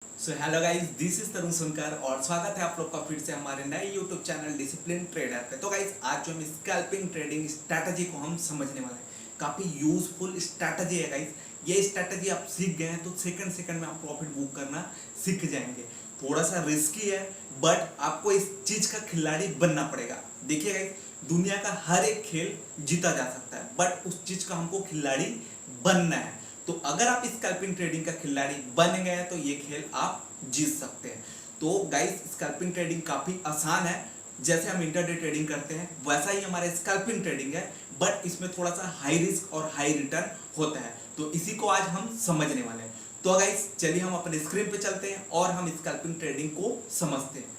Hello guys, this is तरुण सुनकर और स्वागत है आप लोग का फिर से हमारे नए यूट्यूब चैनल डिसिप्लिन ट्रेडर पे। तो गाइस, आज जो हम स्कैल्पिंग ट्रेडिंग स्ट्रैटेजी को हम समझने वाले हैं, काफ़ी यूजफुल स्ट्रैटेजी है गाइस। ये स्ट्रैटेजी आप सीख गए हैं तो सेकंड सेकंड में आप प्रॉफिट बुक करना सीख जाएंगे। थोड़ा सा रिस्की है बट आपको इस चीज़ का खिलाड़ी बनना पड़ेगा। देखिए गाइस, दुनिया का हर एक खेल जीता जा सकता है बट उस चीज़ का हमको खिलाड़ी बनना है। तो अगर आप स्कैल्पिंग ट्रेडिंग का खिलाड़ी बन गए तो ये खेल आप जीत सकते हैं। तो गाइस, स्कैल्पिंग ट्रेडिंग काफ़ी आसान है। जैसे हम इंटरडे ट्रेडिंग करते हैं वैसा ही हमारा स्कैल्पिंग ट्रेडिंग है, बट इसमें थोड़ा सा हाई रिस्क और हाई रिटर्न होता है। तो इसी को आज हम समझने वाले हैं। तो गाइस, चलिए हम अपने स्क्रीन पे चलते हैं और हम स्कैल्पिंग ट्रेडिंग को समझते हैं।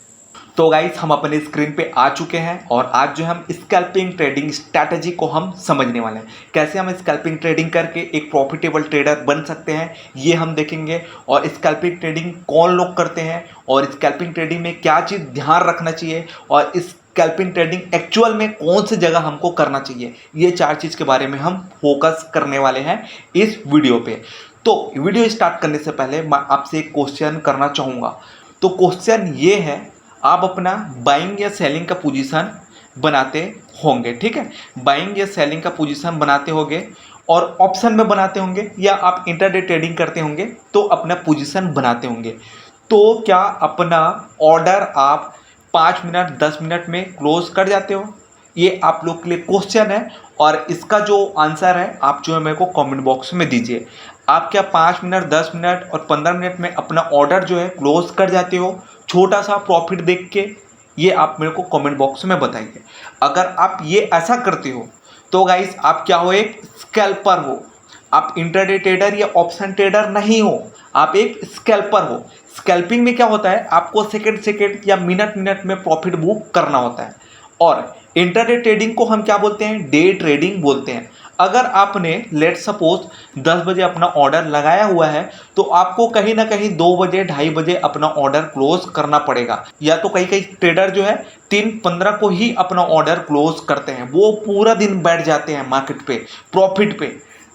तो गाइस, हम अपने स्क्रीन पे आ चुके हैं और आज जो हम स्कैल्पिंग ट्रेडिंग स्ट्रैटेजी को हम समझने वाले हैं। कैसे हम स्कैल्पिंग ट्रेडिंग करके एक प्रॉफिटेबल ट्रेडर बन सकते हैं ये हम देखेंगे। और स्कैल्पिंग ट्रेडिंग कौन लोग करते हैं और स्कैल्पिंग ट्रेडिंग में क्या चीज़ ध्यान रखना चाहिए और स्कैल्पिंग ट्रेडिंग एक्चुअल में कौन सी जगह हमको करना चाहिए, ये चार चीज़ के बारे में हम फोकस करने वाले हैं इस वीडियो पे। तो वीडियो स्टार्ट करने से पहले मैं आपसे एक क्वेश्चन करना चाहूँगा। तो क्वेश्चन ये है, आप अपना बाइंग या सेलिंग का पोजीशन बनाते होंगे, ठीक है। बाइंग या सेलिंग का पोजीशन बनाते होंगे और ऑप्शन में बनाते होंगे या आप इंटरडे ट्रेडिंग करते होंगे तो अपना पोजीशन बनाते होंगे। तो क्या अपना ऑर्डर आप 5 मिनट 10 मिनट में क्लोज कर जाते हो? ये आप लोग के लिए क्वेश्चन है और इसका जो आंसर है आप जो है मेरे को कमेंट बॉक्स में दीजिए। आप क्या 5 मिनट 10 मिनट और 15 मिनट में अपना ऑर्डर जो है क्लोज कर जाते हो छोटा सा प्रॉफिट देख के? ये आप मेरे को कमेंट बॉक्स में बताइए। अगर आप ये ऐसा करते हो तो गाइस, आप क्या हो, एक स्कैल्पर हो। आप इंटरडे ट्रेडर या ऑप्शन ट्रेडर नहीं हो, आप एक स्कैल्पर हो। स्कैल्पिंग में क्या होता है, आपको सेकंड सेकंड या मिनट मिनट में प्रॉफिट बुक करना होता है। और इंटरडे ट्रेडिंग को हम क्या बोलते हैं, डे ट्रेडिंग बोलते हैं। अगर आपने लेट सपोज 10 बजे अपना ऑर्डर लगाया हुआ है तो आपको कहीं ना कहीं 2 बजे 2:30 बजे अपना ऑर्डर क्लोज करना पड़ेगा। या तो कई कई ट्रेडर जो है 3:15 को ही अपना ऑर्डर क्लोज करते हैं, वो पूरा दिन बैठ जाते हैं मार्केट पे प्रॉफिट पे,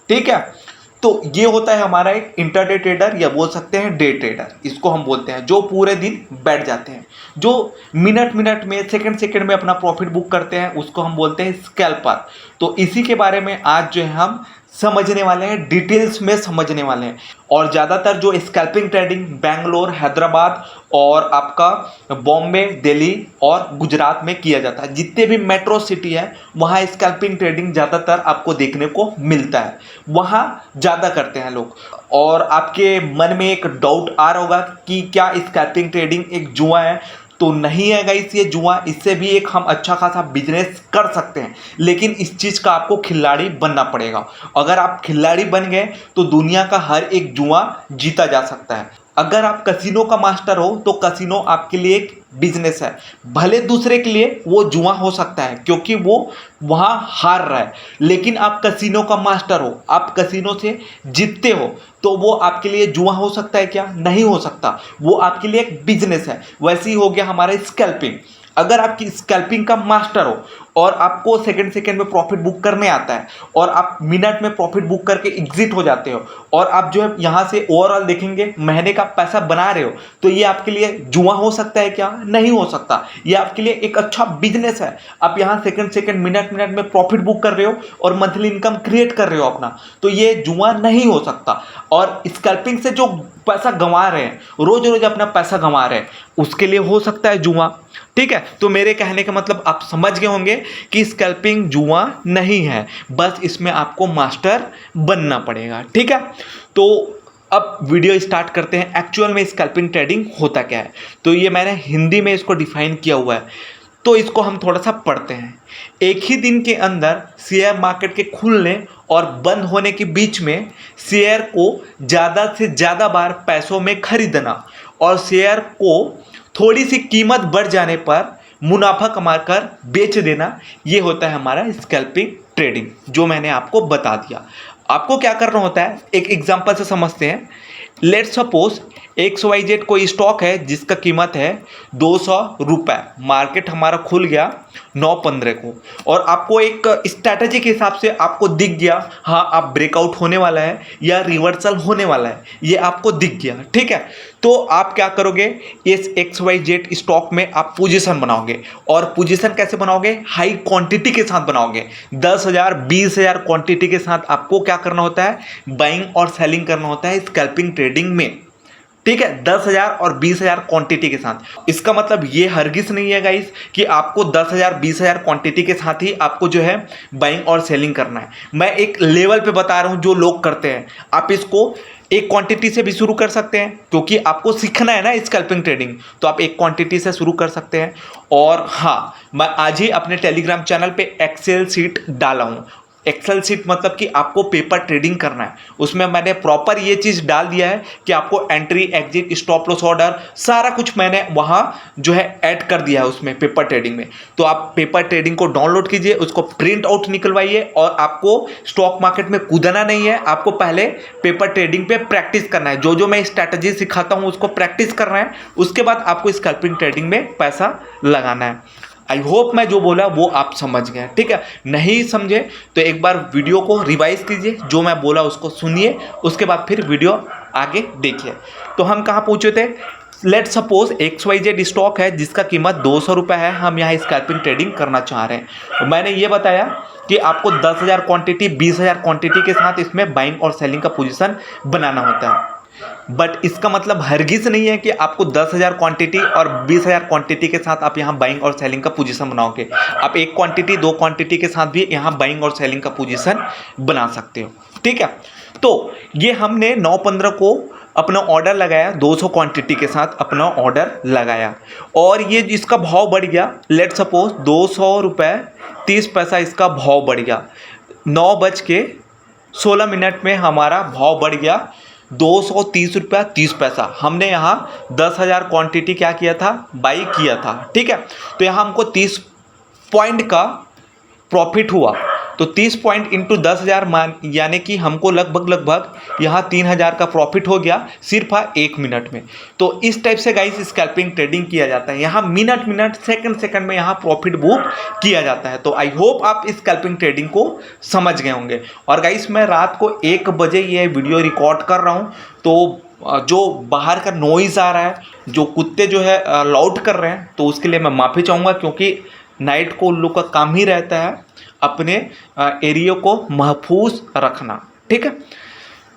ठीक है। तो ये होता है हमारा एक इंटरडे ट्रेडर या बोल सकते हैं डे ट्रेडर, इसको हम बोलते हैं, जो पूरे दिन बैठ जाते हैं, जो मिनट मिनट में सेकंड सेकंड में अपना प्रॉफिट बुक करते हैं, उसको हम बोलते हैं स्कैल्पर। तो इसी के बारे में आज जो है हम समझने वाले हैं, डिटेल्स में समझने वाले हैं। और ज़्यादातर जो स्कैल्पिंग ट्रेडिंग बेंगलोर, हैदराबाद और आपका बॉम्बे, दिल्ली और गुजरात में किया जाता है। जितने भी मेट्रो सिटी है वहाँ स्कैल्पिंग ट्रेडिंग ज़्यादातर आपको देखने को मिलता है, वहाँ ज़्यादा करते हैं लोग। और आपके मन में एक डाउट आ रहा होगा कि क्या स्कैल्पिंग ट्रेडिंग एक जुआ है? तो नहीं है गाइस, ये जुआ, इससे भी एक हम अच्छा खासा बिजनेस कर सकते हैं, लेकिन इस चीज़ का आपको खिलाड़ी बनना पड़ेगा। अगर आप खिलाड़ी बन गए तो दुनिया का हर एक जुआ जीता जा सकता है। अगर आप कसिनो का मास्टर हो तो कसिनो आपके लिए एक बिजनेस है, भले दूसरे के लिए वो जुआ हो सकता है क्योंकि वो वहाँ हार रहा है, लेकिन आप कसिनो का मास्टर हो, आप कसिनो से जीतते हो, तो वो आपके लिए जुआ हो सकता है क्या? नहीं हो सकता, वो आपके लिए एक बिजनेस है। वैसे ही हो गया हमारा स्कैल्पिंग। अगर आपकी स्कैल्पिंग का मास्टर हो और आपको सेकंड सेकंड में प्रॉफिट बुक करने आता है और आप मिनट में प्रॉफिट बुक करके एग्जिट हो जाते हो और आप जो है यहाँ से ओवरऑल देखेंगे महीने का पैसा बना रहे हो, तो ये आपके लिए जुआ हो सकता है क्या? नहीं हो सकता, ये आपके लिए एक अच्छा बिजनेस है। आप यहाँ सेकंड सेकंड मिनट मिनट में प्रॉफिट बुक कर रहे हो और मंथली इनकम क्रिएट कर रहे हो अपना, तो ये जुआ नहीं हो सकता। और स्कैल्पिंग से जो पैसा गंवा रहे हैं, रोज रोज अपना पैसा गंवा रहे हैं, उसके लिए हो सकता है जुआ, ठीक है। तो मेरे कहने का मतलब आप समझ गए होंगे कि स्कैल्पिंग जुआ नहीं है, बस इसमें आपको मास्टर बनना पड़ेगा, ठीक है। तो अब वीडियो स्टार्ट करते हैं, एक्चुअल में स्कैल्पिंग ट्रेडिंग होता क्या है। तो ये मैंने हिंदी में इसको डिफाइन किया हुआ है, तो इसको हम थोड़ा सा पढ़ते हैं। एक ही दिन के अंदर शेयर मार्केट के खुलने और बंद होने के बीच में शेयर को ज़्यादा से ज़्यादा बार पैसों में खरीदना और शेयर को थोड़ी सी कीमत बढ़ जाने पर मुनाफा कमाकर बेच देना, ये होता है हमारा स्कैल्पिंग ट्रेडिंग, जो मैंने आपको बता दिया। आपको क्या करना होता है, एक एग्जांपल से समझते हैं। लेट्स सपोज XYZ कोई स्टॉक है जिसका कीमत है 200 रुपये, मार्केट हमारा खुल गया 9/15 को, और आपको एक स्ट्रैटेजी के हिसाब से आपको दिख गया हाँ आप ब्रेकआउट होने वाला है या रिवर्सल होने वाला है, ये आपको दिख गया, ठीक है। तो आप क्या करोगे, इस XYZ स्टॉक में आप पोजीशन बनाओगे, और पोजीशन कैसे बनाओगे, हाई क्वांटिटी के साथ बनाओगे। 10,000 20,000 क्वांटिटी के साथ आपको क्या करना होता है, बाइंग और सेलिंग करना होता है स्कैल्पिंग ट्रेडिंग में, ठीक है। 10,000 और 20,000 क्वांटिटी के साथ। इसका मतलब ये हरगिज नहीं है गाइस कि आपको 10,000 20,000 क्वांटिटी के साथ ही आपको जो है बाइंग और सेलिंग करना है। मैं एक लेवल पे बता रहा हूं जो लोग करते हैं, आप इसको एक क्वांटिटी से भी शुरू कर सकते हैं, क्योंकि आपको सीखना है ना स्कैल्पिंग ट्रेडिंग, तो आप एक क्वांटिटी से शुरू कर सकते हैं। और हाँ, मैं आज ही अपने टेलीग्राम चैनल पे एक्सेल सीट डाला हूँ। एक्सेल सीट मतलब कि आपको पेपर ट्रेडिंग करना है, उसमें मैंने प्रॉपर ये चीज़ डाल दिया है कि आपको entry exit stop loss order सारा कुछ मैंने वहाँ जो है ऐड कर दिया है उसमें पेपर ट्रेडिंग में। तो आप पेपर ट्रेडिंग को डाउनलोड कीजिए, उसको प्रिंट आउट निकलवाइए, और आपको स्टॉक मार्केट में कूदना नहीं है, आपको पहले पेपर ट्रेडिंग पे प्रैक्टिस करना है। जो जो मैं स्ट्रैटेजी सिखाता हूँ उसको प्रैक्टिस करना है, उसके बाद आपको स्कैल्पिंग ट्रेडिंग में पैसा लगाना है। आई होप मैं जो बोला वो आप समझ गए, ठीक है। नहीं समझे तो एक बार वीडियो को रिवाइज कीजिए, जो मैं बोला उसको सुनिए, उसके बाद फिर वीडियो आगे देखिए। तो हम कहाँ पहुँचे थे, लेट सपोज XYZ स्टॉक है जिसका कीमत 200 रुपये है, हम यहाँ स्कैल्पिंग ट्रेडिंग करना चाह रहे हैं। तो मैंने ये बताया कि आपको 10,000 क्वांटिटी 20,000 क्वांटिटी के साथ इसमें बाइंग और सेलिंग का पोजीशन बनाना होता है। बट इसका मतलब हरगिज नहीं है कि आपको 10,000 क्वांटिटी और 20,000 क्वांटिटी के साथ आप यहाँ बाइंग और सेलिंग का पोजीशन बनाओगे। आप एक क्वांटिटी 2 क्वांटिटी के साथ भी यहाँ बाइंग और सेलिंग का पोजीशन बना सकते हो, ठीक है। तो ये हमने 9/15 को अपना ऑर्डर लगाया, 200 क्वांटिटी के साथ अपना ऑर्डर लगाया, और ये इसका भाव बढ़ गया। लेट सपोज 200 रुपये 30 पैसा इसका भाव बढ़ गया। 9:16 में हमारा भाव बढ़ गया 230 रुपया 30 पैसा। हमने यहाँ 10,000 क्वांटिटी क्या किया था, बाई किया था, ठीक है। तो यहाँ हमको 30 पॉइंट का प्रॉफिट हुआ। तो 30 पॉइंट इंटू 10,000 मान, यानी कि हमको लगभग यहाँ 3,000 का प्रॉफिट हो गया सिर्फ 1 मिनट में। तो इस टाइप से गाइस स्कैल्पिंग ट्रेडिंग किया जाता है। यहाँ मिनट सेकंड में यहाँ प्रॉफिट बुक किया जाता है। तो आई होप आप स्कैल्पिंग ट्रेडिंग को समझ गए होंगे। और गाइस मैं रात को 1 बजे ये वीडियो रिकॉर्ड कर रहा हूँ, तो जो बाहर का नॉइज़ आ रहा है, जो कुत्ते जो है लाउड कर रहे हैं, तो उसके लिए मैं माफ़ी चाहूँगा, क्योंकि नाइट को उन लोग का काम ही रहता है अपने एरिया को महफूज रखना, ठीक है।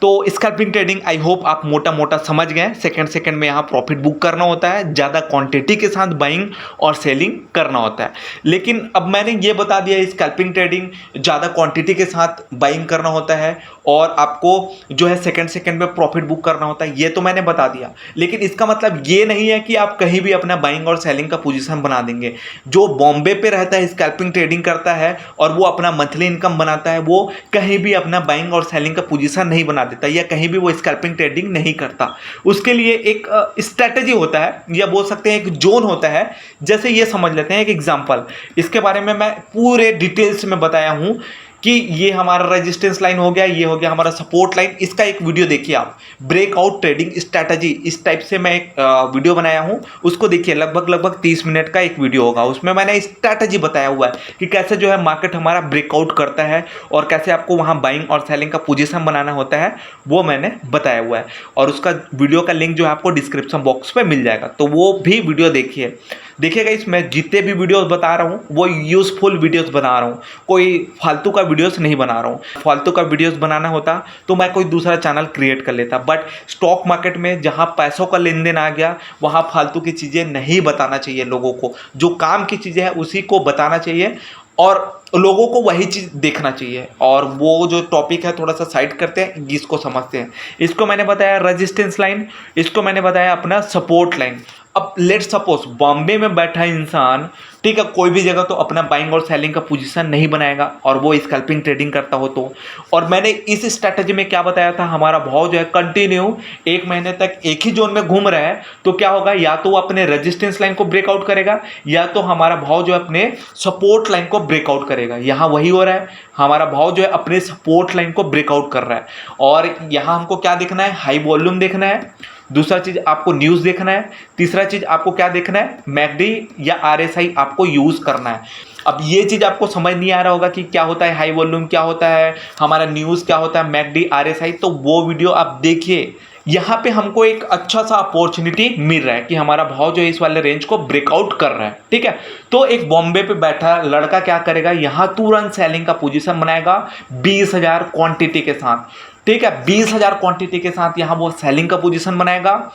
तो स्कैल्पिंग ट्रेडिंग आई होप आप मोटा मोटा समझ गए। सेकंड में यहाँ प्रॉफिट बुक करना होता है, ज़्यादा क्वांटिटी के साथ बाइंग और सेलिंग करना होता है। लेकिन अब मैंने ये बता दिया स्कैल्पिंग ट्रेडिंग ज़्यादा क्वांटिटी के साथ बाइंग करना होता है, और आपको जो है सेकंड में प्रॉफिट बुक करना होता है, ये तो मैंने बता दिया। लेकिन इसका मतलब ये नहीं है कि आप कहीं भी अपना बाइंग और सेलिंग का पोजीशन बना देंगे। जो बॉम्बे पे रहता है स्कैल्पिंग ट्रेडिंग करता है और वो अपना मंथली इनकम बनाता है, वो कहीं भी अपना बाइंग और सेलिंग का पोजीशन नहीं बना देता, या कहीं भी वो स्कैल्पिंग ट्रेडिंग नहीं करता। उसके लिए एक स्ट्रैटेजी होता है, या बोल सकते हैं एक जोन होता है। जैसे ये समझ लेते हैं एक एग्जांपल, इसके बारे में मैं पूरे डिटेल्स में बताया हूँ कि ये हमारा रेजिस्टेंस लाइन हो गया, ये हो गया हमारा सपोर्ट लाइन। इसका एक वीडियो देखिए आप, ब्रेकआउट ट्रेडिंग स्ट्रैटेजी, इस टाइप से मैं एक वीडियो बनाया हूँ, उसको देखिए। लगभग 30 मिनट का एक वीडियो होगा, उसमें मैंने स्ट्रैटेजी बताया हुआ है कि कैसे जो है मार्केट हमारा ब्रेकआउट करता है, और कैसे आपको वहाँ बाइंग और सेलिंग का पोजीशन बनाना होता है, वो मैंने बताया हुआ है। और उसका वीडियो का लिंक जो है आपको डिस्क्रिप्शन बॉक्स में मिल जाएगा, तो वो भी वीडियो देखिए। देखिएगा, इसमें जितने भी वीडियोस बता रहा हूँ वो यूज़फुल वीडियोस बना रहा हूँ, कोई फालतू का वीडियोस नहीं बना रहा हूँ। फालतू का वीडियोस बनाना होता तो मैं कोई दूसरा चैनल क्रिएट कर लेता, बट स्टॉक मार्केट में जहाँ पैसों का लेन देन आ गया, वहाँ फालतू की चीज़ें नहीं बताना चाहिए लोगों को। जो काम की चीज़ें हैं उसी को बताना चाहिए, और लोगों को वही चीज़ देखना चाहिए। और वो जो टॉपिक है थोड़ा सा साइड करते हैं, इसको समझते हैं। इसको मैंने बताया रेजिस्टेंस लाइन, इसको मैंने बताया अपना सपोर्ट लाइन। अब लेट सपोज बॉम्बे में बैठा इंसान, ठीक है, कोई भी जगह तो अपना बाइंग और सेलिंग का पोजीशन नहीं बनाएगा, और वो स्कैल्पिंग ट्रेडिंग करता हो तो। और मैंने इस स्ट्रैटेजी में क्या बताया था, हमारा भाव जो है कंटिन्यू 1 महीने तक एक ही जोन में घूम रहा है, तो क्या होगा, या तो वो अपने रेजिस्टेंस लाइन को ब्रेकआउट करेगा, या तो हमारा भाव जो है अपने सपोर्ट लाइन को ब्रेकआउट करेगा। यहाँ वही हो रहा है, हमारा भाव जो है अपने सपोर्ट लाइन को ब्रेकआउट कर रहा है। और यहाँ हमको क्या देखना है, हाई वॉल्यूम देखना है, दूसरा चीज़ आपको न्यूज़ देखना है, तीसरा चीज़ आपको क्या देखना है, मैकडी या आरएसआई आपको यूज़ करना है। अब ये चीज़ आपको समझ नहीं आ रहा होगा कि क्या होता है हाई वॉल्यूम, क्या होता है हमारा न्यूज़, क्या होता है मैकडी आरएसआई, तो वो वीडियो आप देखिए। यहाँ पे हमको एक अच्छा सा अपॉर्चुनिटी मिल रहा है कि हमारा भाव जो है इस वाले रेंज को ब्रेकआउट कर रहा है, ठीक है। तो एक बॉम्बे पे बैठा लड़का क्या करेगा, यहाँ तुरंत सेलिंग का पोजीशन बनाएगा 20,000 क्वांटिटी के साथ, ठीक है। 20,000 क्वांटिटी के साथ यहाँ वो सेलिंग का पोजीशन बनाएगा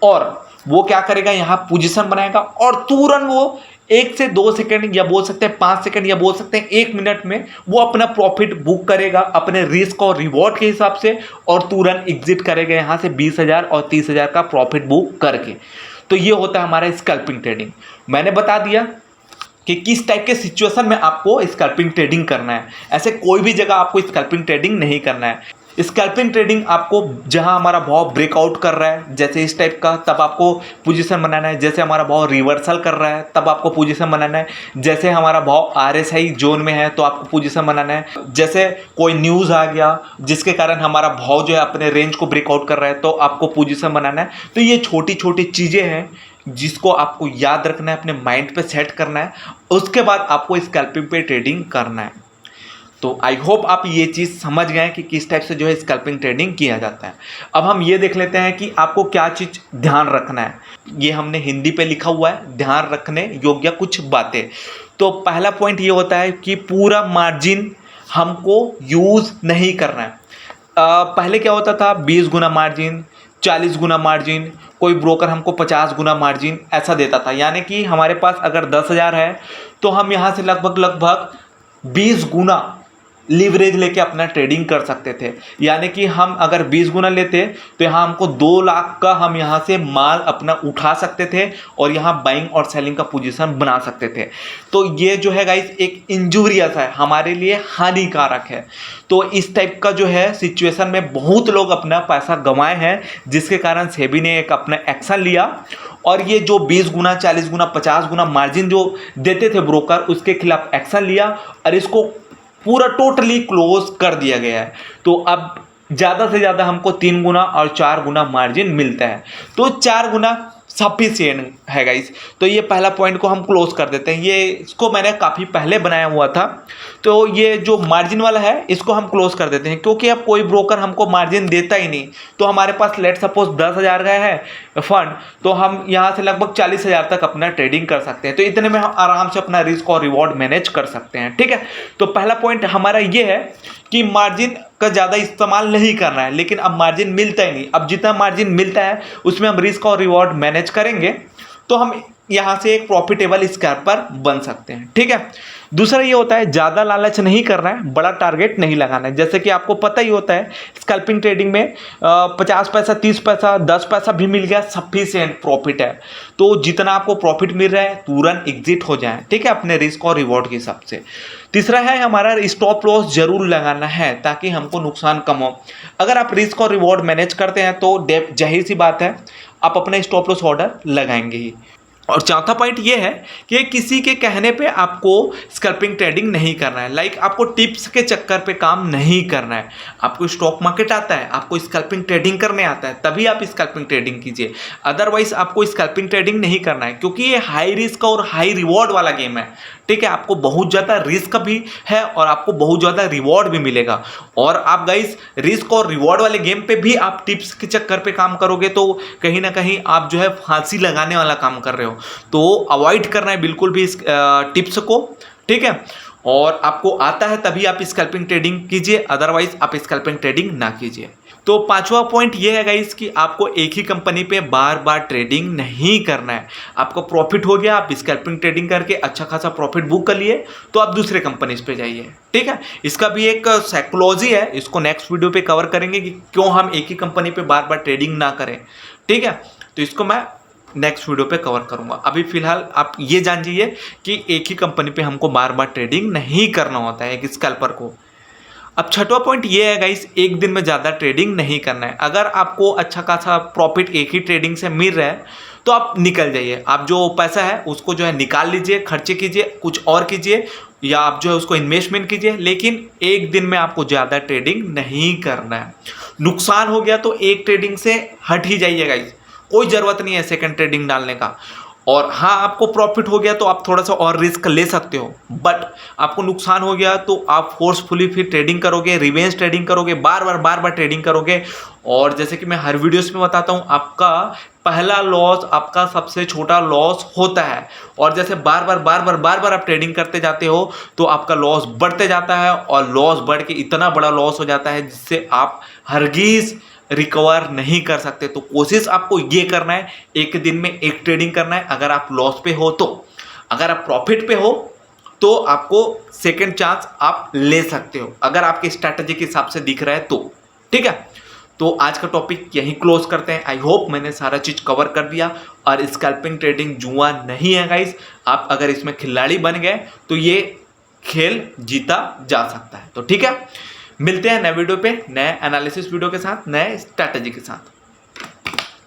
और वो क्या करेगा, यहाँ पोजीशन बनाएगा और तुरंत वो 1 से 2 सेकंड या बोल सकते हैं 5 सेकंड या बोल सकते हैं 1 मिनट में वो अपना प्रॉफिट बुक करेगा अपने रिस्क और रिवॉर्ड के हिसाब से और तुरंत एग्जिट करेगा यहाँ से 20,000 और 30,000 का प्रॉफिट बुक करके। तो ये होता है हमारा स्कैल्पिंग ट्रेडिंग। मैंने बता दिया कि किस टाइप के सिचुएशन में आपको स्कैल्पिंग ट्रेडिंग करना है। ऐसे कोई भी जगह आपको स्कैल्पिंग ट्रेडिंग नहीं करना है। स्कैल्पिंग ट्रेडिंग आपको जहां हमारा भाव ब्रेकआउट कर रहा है जैसे इस टाइप का, तब आपको पोजीशन बनाना है। जैसे हमारा भाव रिवर्सल कर रहा है तब आपको पोजीशन बनाना है। जैसे हमारा भाव आरएसआई जोन में है तो आपको पोजीशन बनाना है। जैसे कोई न्यूज़ आ गया जिसके कारण हमारा भाव जो है अपने रेंज को ब्रेकआउट कर रहा है तो आपको पोजीशन बनाना है। तो ये छोटी छोटी चीज़ें हैं जिसको आपको याद रखना है, अपने माइंड पे सेट करना है, उसके बाद आपको स्कैल्पिंग पे ट्रेडिंग करना है। तो आई होप आप ये चीज़ समझ गए कि किस टाइप से जो है स्कैल्पिंग ट्रेडिंग किया जाता है। अब हम ये देख लेते हैं कि आपको क्या चीज़ ध्यान रखना है। ये हमने हिंदी पे लिखा हुआ है, ध्यान रखने योग्य कुछ बातें। तो पहला पॉइंट ये होता है कि पूरा मार्जिन हमको यूज़ नहीं करना है। पहले क्या होता था, 20 गुना मार्जिन, 40 गुना मार्जिन, कोई ब्रोकर हमको 50 गुना मार्जिन ऐसा देता था। यानी कि हमारे पास अगर 10,000 है तो हम यहाँ से लगभग 20 गुना लीवरेज लेके अपना ट्रेडिंग कर सकते थे। यानी कि हम अगर 20 गुना लेते तो यहाँ हमको 2 लाख का हम यहाँ से माल अपना उठा सकते थे और यहाँ बाइंग और सेलिंग का पोजीशन बना सकते थे। तो ये जो है गाइस एक इंजूरियस है, हमारे लिए हानिकारक है। तो इस टाइप का जो है सिचुएशन में बहुत लोग अपना पैसा गंवाए हैं, जिसके कारण सेबी ने एक अपना एक्शन लिया और ये जो 20 गुना, 40 गुना, 50 गुना मार्जिन जो देते थे ब्रोकर, उसके खिलाफ एक्शन लिया और इसको पूरा टोटली क्लोज कर दिया गया है। तो अब ज़्यादा से ज़्यादा हमको 3 गुना और 4 गुना मार्जिन मिलता है। तो 4 गुना सफिशिएंट है गाइस। तो ये पहला पॉइंट को हम क्लोज कर देते हैं। ये इसको मैंने काफ़ी पहले बनाया हुआ था, तो ये जो मार्जिन वाला है इसको हम क्लोज कर देते हैं, क्योंकि अब कोई ब्रोकर हमको मार्जिन देता ही नहीं। तो हमारे पास लेट सपोज 10,000 का है फंड, तो हम यहाँ से लगभग 40,000 तक अपना ट्रेडिंग कर सकते हैं। तो इतने में हम आराम से अपना रिस्क और रिवॉर्ड मैनेज कर सकते हैं, ठीक है। तो पहला पॉइंट हमारा ये है कि मार्जिन का ज़्यादा इस्तेमाल नहीं करना है, लेकिन अब मार्जिन मिलता ही नहीं। अब जितना मार्जिन मिलता है उसमें हम रिस्क और रिवॉर्ड मैनेज करेंगे तो हम यहाँ से एक प्रॉफिटेबल स्कैल्पर बन सकते हैं, ठीक है। दूसरा ये होता है ज़्यादा लालच नहीं करना है, बड़ा टारगेट नहीं लगाना है। जैसे कि आपको पता ही होता है स्कैल्पिंग ट्रेडिंग में 50 पैसा, 30 पैसा, 10 पैसा भी मिल गया सफिशिएंट प्रॉफिट है। तो जितना आपको प्रॉफिट मिल रहा है तुरंत एग्जिट हो जाए, ठीक है, अपने रिस्क और रिवॉर्ड के हिसाब से। तीसरा है हमारा स्टॉप लॉस जरूर लगाना है ताकि हमको नुकसान कम हो। अगर आप रिस्क और रिवॉर्ड मैनेज करते हैं तो जाहिर सी बात है आप अपना स्टॉप लॉस ऑर्डर लगाएंगे ही। और चौथा पॉइंट ये है कि किसी के कहने पे आपको स्कैल्पिंग ट्रेडिंग नहीं करना है। लाइक आपको टिप्स के चक्कर पे काम नहीं करना है। आपको स्टॉक मार्केट आता है, आपको स्कैल्पिंग ट्रेडिंग करने आता है, तभी आप स्कैल्पिंग ट्रेडिंग कीजिए। अदरवाइज आपको स्कैल्पिंग ट्रेडिंग नहीं करना है, क्योंकि ये हाई रिस्क और हाई रिवॉर्ड वाला गेम है, ठीक है। आपको बहुत ज़्यादा रिस्क भी है और आपको बहुत ज़्यादा रिवॉर्ड भी मिलेगा। और आप गाइस रिस्क और रिवॉर्ड वाले गेम पे भी आप टिप्स के चक्कर पे काम करोगे तो कहीं ना कहीं आप जो है फांसी लगाने वाला काम कर रहे हो। तो अवॉइड करना है बिल्कुल भी इस टिप्स को, ठीक है। और आपको आता है तभी आप स्कैल्पिंग ट्रेडिंग कीजिए, अदरवाइज आप स्कैल्पिंग ट्रेडिंग ना कीजिए। तो पांचवा पॉइंट ये है गाइस कि आपको एक ही कंपनी पे बार बार ट्रेडिंग नहीं करना है। आपको प्रॉफिट हो गया, आप स्कैल्पिंग ट्रेडिंग करके अच्छा खासा प्रॉफिट बुक कर लिए, तो आप दूसरे कंपनीज पे जाइए, ठीक है। इसका भी एक साइकोलॉजी है, इसको नेक्स्ट वीडियो पे कवर करेंगे कि क्यों हम एक ही कंपनी पे बार बार ट्रेडिंग ना करें, ठीक है। तो इसको मैं नेक्स्ट वीडियो पे कवर करूंगा। अभी फिलहाल आप ये जान जाइए कि एक ही कंपनी पे हमको बार बार ट्रेडिंग नहीं करना होता है एक स्कैल्पर को। अब छठवां पॉइंट ये है गाइस, एक दिन में ज़्यादा ट्रेडिंग नहीं करना है। अगर आपको अच्छा खासा प्रॉफिट एक ही ट्रेडिंग से मिल रहा है तो आप निकल जाइए। आप जो पैसा है उसको जो है निकाल लीजिए, खर्चे कीजिए, कुछ और कीजिए, या आप जो है उसको इन्वेस्टमेंट कीजिए, लेकिन एक दिन में आपको ज़्यादा ट्रेडिंग नहीं करना है। नुकसान हो गया तो एक ट्रेडिंग से हट ही जाइए गाइस। कोई ज़रूरत नहीं है सेकंड ट्रेडिंग डालने का। और हाँ, आपको प्रॉफिट हो गया तो आप थोड़ा सा और रिस्क ले सकते हो, बट आपको नुकसान हो गया तो आप फोर्सफुली फिर ट्रेडिंग करोगे, रिवेंज ट्रेडिंग करोगे, बार बार ट्रेडिंग करोगे। और जैसे कि मैं हर वीडियोस में बताता हूँ, आपका पहला लॉस आपका सबसे छोटा लॉस होता है। और जैसे बार बार आप ट्रेडिंग करते जाते हो तो आपका लॉस बढ़ते जाता है, और लॉस बढ़ के इतना बड़ा लॉस हो जाता है जिससे आप हरगिज रिकवर नहीं कर सकते। तो कोशिश आपको ये करना है, एक दिन में एक ट्रेडिंग करना है। अगर आप लॉस पे हो तो, अगर आप प्रॉफिट पे हो तो आपको सेकंड चांस आप ले सकते हो, अगर आपके स्ट्रैटेजी के हिसाब से दिख रहा है तो। ठीक है, तो आज का टॉपिक यहीं क्लोज करते हैं। आई होप मैंने सारा चीज कवर कर दिया। और स्कैल्पिंग ट्रेडिंग जुआ नहीं है गाइस, आप अगर इसमें खिलाड़ी बन गए तो ये खेल जीता जा सकता है। तो ठीक है, मिलते हैं नए वीडियो पे, नए एनालिसिस वीडियो के साथ, नए स्ट्रैटेजी के साथ।